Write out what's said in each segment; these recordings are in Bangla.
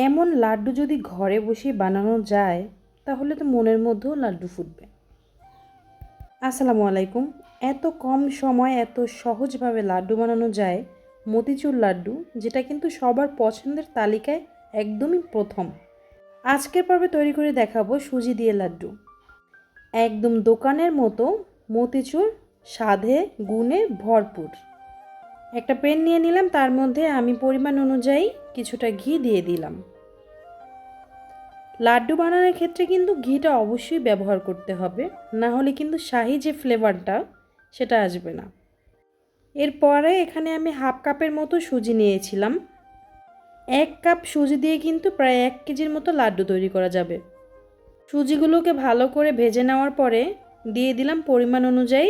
এমন লাড্ডু যদি ঘরে বসে বানানো যায় তাহলে তো মনের মধ্যেও লাড্ডু ফুটবে। আসসালামু আলাইকুম। এত কম সময় এত সহজভাবে লাড্ডু বানানো যায় মতিচুর লাড্ডু, যেটা কিন্তু সবার পছন্দের তালিকায় একদমই প্রথম। আজকের পর্বে তৈরি করে দেখাবো সুজি দিয়ে লাড্ডু। একদম দোকানের মতো মতিচুর, স্বাদে গুণে ভরপুর। একটা প্যান নিয়ে নিলাম, তার মধ্যে আমি পরিমাণ অনুযায়ী কিছুটা ঘি দিয়ে দিলাম। লাড্ডু বানানোর ক্ষেত্রে কিন্তু ঘিটা অবশ্যই ব্যবহার করতে হবে, না হলে কিন্তু শাহি যে ফ্লেভারটা সেটা আসবে না। এরপরে এখানে আমি হাফ কাপের মতো সুজি নিয়েছিলাম। 1 কাপ সুজি দিয়ে কিন্তু প্রায় 1 কেজির মতো লাড্ডু তৈরি করা যাবে। সুজিগুলোকে ভালো করে ভেজে নেওয়ার পরে দিয়ে দিলাম পরিমাণ অনুযায়ী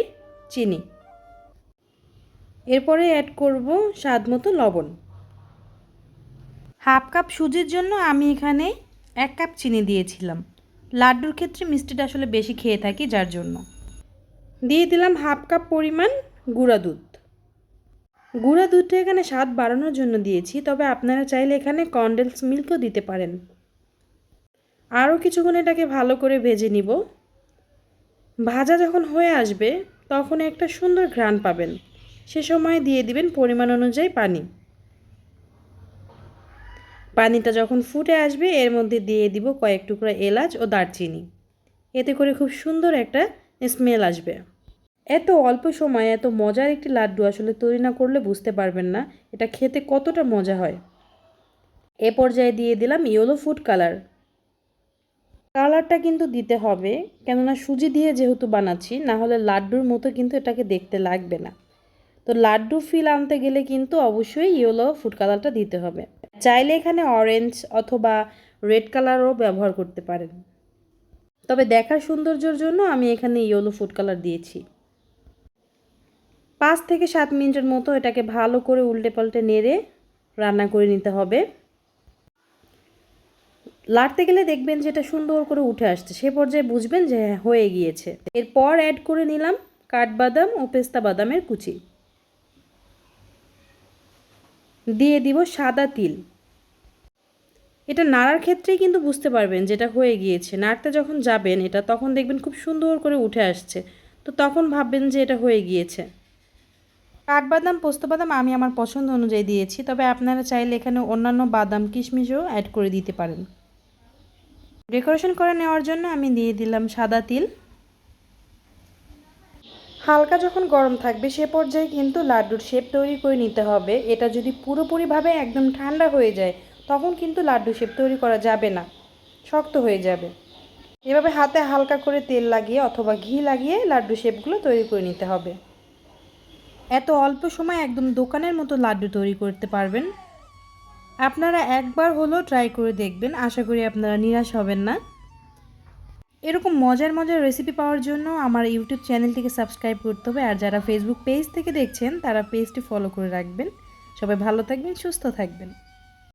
চিনি। এরপরে অ্যাড করব স্বাদ মতো লবণ। হাফ কাপ সুজির জন্য আমি এখানে 1 কাপ চিনি দিয়েছিলাম। লাড্ডুর ক্ষেত্রে মিষ্টিটা আসলে বেশি খেয়ে থাকি, যার জন্য দিয়ে দিলাম হাফ কাপ পরিমাণ গুঁড়া দুধ। গুঁড়া দুধটা এখানে স্বাদ বাড়ানোর জন্য দিয়েছি, তবে আপনারা চাইলে এখানে কনডেন্স মিল্কও দিতে পারেন। আরও কিছুক্ষণ এটাকে ভালো করে ভেজে নিব। ভাজা যখন হয়ে আসবে তখন একটা সুন্দর ঘ্রাণ পাবেন। সে সময় দিয়ে দিবেন পরিমাণ অনুযায়ী পানি। পানিটা যখন ফুটে আসবে এর মধ্যে দিয়ে দিব কয়েক টুকরা এলাচ ও দারচিনি। এতে করে খুব সুন্দর একটা স্মেল আসবে। এত অল্প সময়ে এত মজার একটি লাড্ডু আসলে তৈরি না করলে বুঝতে পারবেন না এটা খেতে কতটা মজা হয়। এ পর্যায়ে দিয়ে দিলাম ইয়েলো ফুড কালার। কালারটা কিন্তু দিতে হবে, কেননা সুজি দিয়ে যেহেতু বানাচ্ছি, না হলে লাড্ডুর মতো কিন্তু এটাকে দেখতে লাগবে না। তো লাড্ডু ফিল আনতে গেলে কিন্তু অবশ্যই ইয়েলো ফুড কালারটা দিতে হবে। চাইলে এখানে অরেঞ্জ অথবা রেড কালারও ব্যবহার করতে পারেন, তবে দেখার সৌন্দর্যের জন্য আমি এখানে ইয়েলো ফুড কালার দিয়েছি। 5 থেকে 7 মিনিটের মতো এটাকে ভালো করে উল্টে পাল্টে নেড়ে রান্না করে নিতে হবে। লাড়তে গেলে দেখবেন যে এটা সুন্দর করে উঠে আসছে, সে পর্যায়ে বুঝবেন যে হয়ে গিয়েছে। এরপর অ্যাড করে নিলাম কাঠবাদাম ও পেস্তা বাদামের কুচি। দিয়ে দিব সাদা তিল। এটা নাড়ার ক্ষেত্রেই কিন্তু বুঝতে পারবেন যেটা হয়ে গিয়েছে। নাড়তে যখন যাবেন এটা, তখন দেখবেন খুব সুন্দর করে উঠে আসছে, তো তখন ভাববেন যে এটা হয়ে গিয়েছে। কাঠবাদাম, পোস্ত বাদাম আমি আমার পছন্দ অনুযায়ী দিয়েছি, তবে আপনারা চাইলে এখানে অন্যান্য বাদাম কিশমিশও অ্যাড করে দিতে পারেন। ডেকোরেশন করে নেওয়ার জন্য আমি দিয়ে দিলাম সাদা তিল। হালকা যখন গরম থাকবে সে পর্যায়ে কিন্তু লাড্ডুর শেপ তৈরি করে নিতে হবে। এটা যদি পুরোপুরিভাবে একদম ঠান্ডা হয়ে যায় তখন কিন্তু লাড্ডু শেপ তৈরি করা যাবে না, শক্ত হয়ে যাবে। এভাবে হাতে হালকা করে তেল লাগিয়ে অথবা ঘি লাগিয়ে লাড্ডু শেপগুলো তৈরি করে নিতে হবে। এত অল্প সময় একদম দোকানের মতো লাড্ডু তৈরি করতে পারবেন। আপনারা একবার হলেও ট্রাই করে দেখবেন, আশা করি আপনারা নিরাশ হবেন না। এরকম মজার মজার রেসিপি পাওয়ার জন্য আমার ইউটিউব চ্যানেলটিকে সাবস্ক্রাইব করতে হবে, আর যারা ফেসবুক পেজ থেকে দেখছেন তারা পেজটি ফলো করে রাখবেন। সবাই ভালো থাকবেন, সুস্থ থাকবেন।